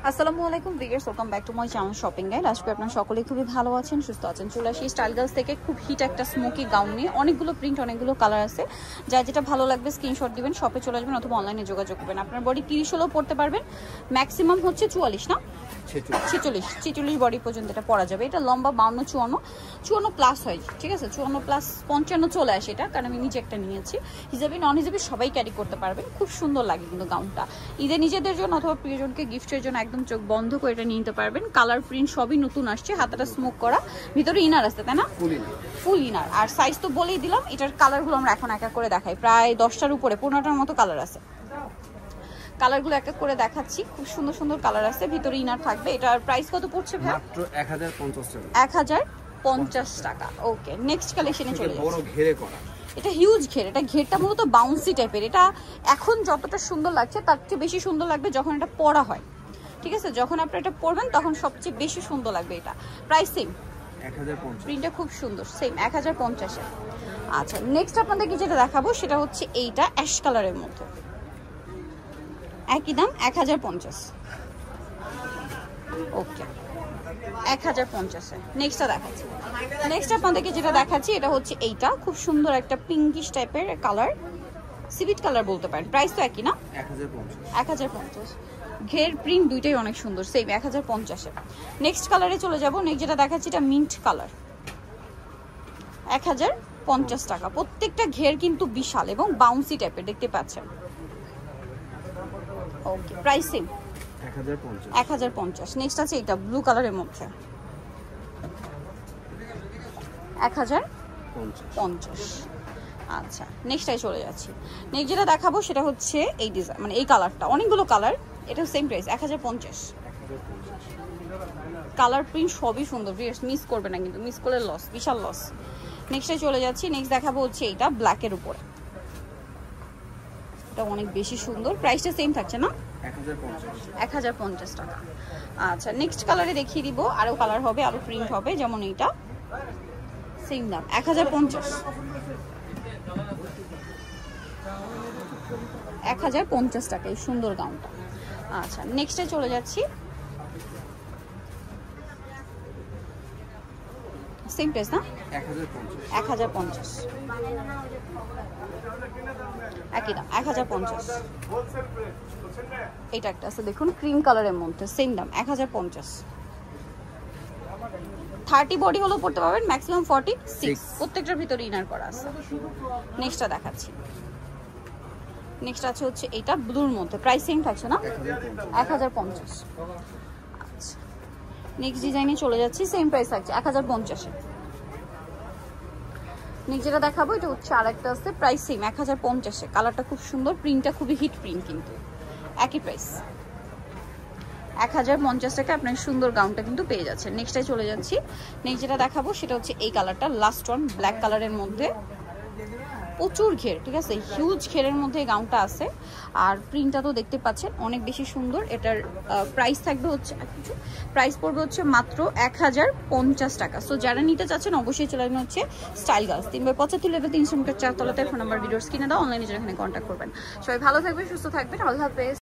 আসসালামু আলাইকুম viewers, welcome back to my channel shopping guide. আজকে আপনারা সকলেই খুবই ভালো আছেন, সুস্থ আছেন। চলে আসি স্টাইল গার্লস থেকে খুব হিট একটা স্মোকি গাউন নিয়ে। অনেকগুলো প্রিন্ট, অনেকগুলো কালার আছে। যার যেটা ভালো লাগবে স্ক্রিনশট দিবেন, শপে চলে আসবেন অথবা অনলাইনে যোগাযোগ করবেন। আপনার বডি 30 হলেও পড়তে পারবেন, ম্যাক্সিমাম হচ্ছে 44 না 46 বডি পর্যন্ত এটা পরা যাবে। এটা লম্বা 52, 54 প্লাস হয়, ঠিক আছে। 54 প্লাস 55 চলে আসে এটা, কারণ আমি নিজে একটা নিয়েছি। হিজাবি নন হিজাবি সবাই ক্যারি করতে পারবেন, খুব সুন্দর লাগে কিন্তু গাউনটা। ঈদে নিজেদের জন্য অথবা প্রিয়জনকে গিফটের জন্য একদম চোখ বন্ধ করে এটা নিতে পারবেন। কালার প্রিন্ট সবই নতুন আসছে, হাতাটা স্মোক করা, ভিতরে ইনার আছে তাই না, ফুল ইনার। আর সাইজ তো বলেই দিলাম। এটার কালারগুলো আমরা এখন এক এক করে দেখাই। প্রায় 10টার উপরে, 15টার মতো কালার আছে। কালারগুলো এক এক করে দেখাচ্ছি। খুব সুন্দর সুন্দর কালার আছে, ভিতরে ইনার থাকবে। এটার প্রাইস কত পড়ছে ভাই? মাত্র 1050 টাকা। 1050 টাকা। ওকে, নেক্সট কালেকশনে চলে যাচ্ছি। বড় ঘেরে করা, এটা হিউজ ঘের। এটা ঘেরটা মূলত বাউন্সি টাইপের। এটা এখন যতটা সুন্দর লাগছে তার চেয়ে বেশি সুন্দর লাগবে যখন এটা পরা হয়, ঠিক আছে। যখন আপনি এটা পরবেন তখন সবচেয়ে বেশি সুন্দর লাগবে এটা। Price same 1050। প্রিন্টটা খুব সুন্দর, সেম 1050 এ। আচ্ছা, নেক্সট আপনাদেরকে যেটা দেখাবো সেটা হচ্ছে এইটা অ্যাশ কালারের মধ্যে, একই দাম 1050। ওকে, 1050 এ। নেক্সটটা দেখাচ্ছি। নেক্সট আপনাদেরকে যেটা দেখাচ্ছি এটা হচ্ছে এইটা, খুব সুন্দর একটা পিঙ্কিশ টাইপের কালার, সিভিট কালার বলতে পারেন। প্রাইস তো একই না, 1050। ঘের প্রিন্ট দুইটাই অনেক সুন্দর, সেম 1050 এ। নেক্সট কালারে চলে যাব। নেক্সট যেটা দেখাচ্ছি এটা মিন্ট কালার, 1050 টাকা। প্রত্যেকটা ঘের কিন্তু বিশাল এবং বাউন্সি টাইপের, দেখতে পাচ্ছেন। ওকে, প্রাইস সেম 1050। নেক্সট আছে এটা ব্লু কালারের মধ্যে, 1050। আচ্ছা, নেক্সটটাই চলে যাচ্ছি। নেক্সট যেটা দেখাবো সেটা হচ্ছে এই ডিজাইন, মানে এই কালারটা, অনেকগুলো কালার। এটা সেম প্রাইস 1050। কালার প্রিন্ট সবই সুন্দর, মিস করবে না কিন্তু, মিস করলে লস, বিশাল লস। নেক্সটে চলে যাচ্ছি। নেক্সট দেখাবো হচ্ছে এইটা ব্ল্যাকের উপরে, এটা অনেক বেশি সুন্দর। প্রাইসটা সেম থাকছে না, 1050 টাকা। আচ্ছা, নেক্সট কালারে দেখিয়ে দিব। আরও কালার হবে, আরও প্রিন্ট হবে, যেমন এইটা সেম দাম 1050। 1050 টাকা এই সুন্দর গাউনটা। আচ্ছা, নেক্সটে চলে যাচ্ছি। সেম প্রাইস না, 1050। একই দাম 1050। এটা একটা আছে দেখুন, ক্রিম কালারের মধ্যে, সেম দাম 1050। 30 বডি হলেও পড়তে পারবেন, ম্যাক্সিমাম 46। প্রত্যেকটার ভিতরে ইনার করা আছে। নেক্সটটা দেখাচ্ছি। নেক্সট আছে হচ্ছে এইটা ব্লুর মধ্যে, প্রাইস সেম থাকছে না, 1050। আচ্ছা, নেক্সট ডিজাইনে চলে যাচ্ছি। সেম প্রাইস থাকছে 1050 এ। নেক্সট যেটা দেখাবো এটা হচ্ছে আরেকটা আছে, প্রাইস সেম 1050 এ। কালারটা খুব সুন্দর, প্রিন্টটা খুবই হিট প্রিন্ট, কিন্তু একই প্রাইস 1050 টাকা আপনার সুন্দর গাউনটা কিন্তু পেয়ে যাচ্ছে। নেক্সটটাই চলে যাচ্ছি। নেক্সট যেটা দেখাবো সেটা হচ্ছে এই কালারটা, লাস্ট ওয়ান, ব্ল্যাক কালারের মধ্যে, প্রচুর ঘের, ঠিক আছে। হিউজ ঘেরের মধ্যে এই গাউনটা আছে। আর প্রিন্টটা তো দেখতে পাচ্ছেন অনেক বেশি সুন্দর। এটার প্রাইস থাকবে হচ্ছে, প্রাইস পড়বে হচ্ছে মাত্র 1050 টাকা। সো যারা নিতে চাচ্ছেন অবশ্যই চলে আসবেন হচ্ছে স্টাইল গার্লস, 3/75 লেভেল 300 মিটার 4 তলাতে। ফোন নাম্বার ভিডিওর স্ক্রিনে দাও, অনলাইনে এখানে কন্ট্যাক্ট করবেন। সবাই ভালো থাকবেন, সুস্থ থাকবেন, আল্লাহ হাফেজ।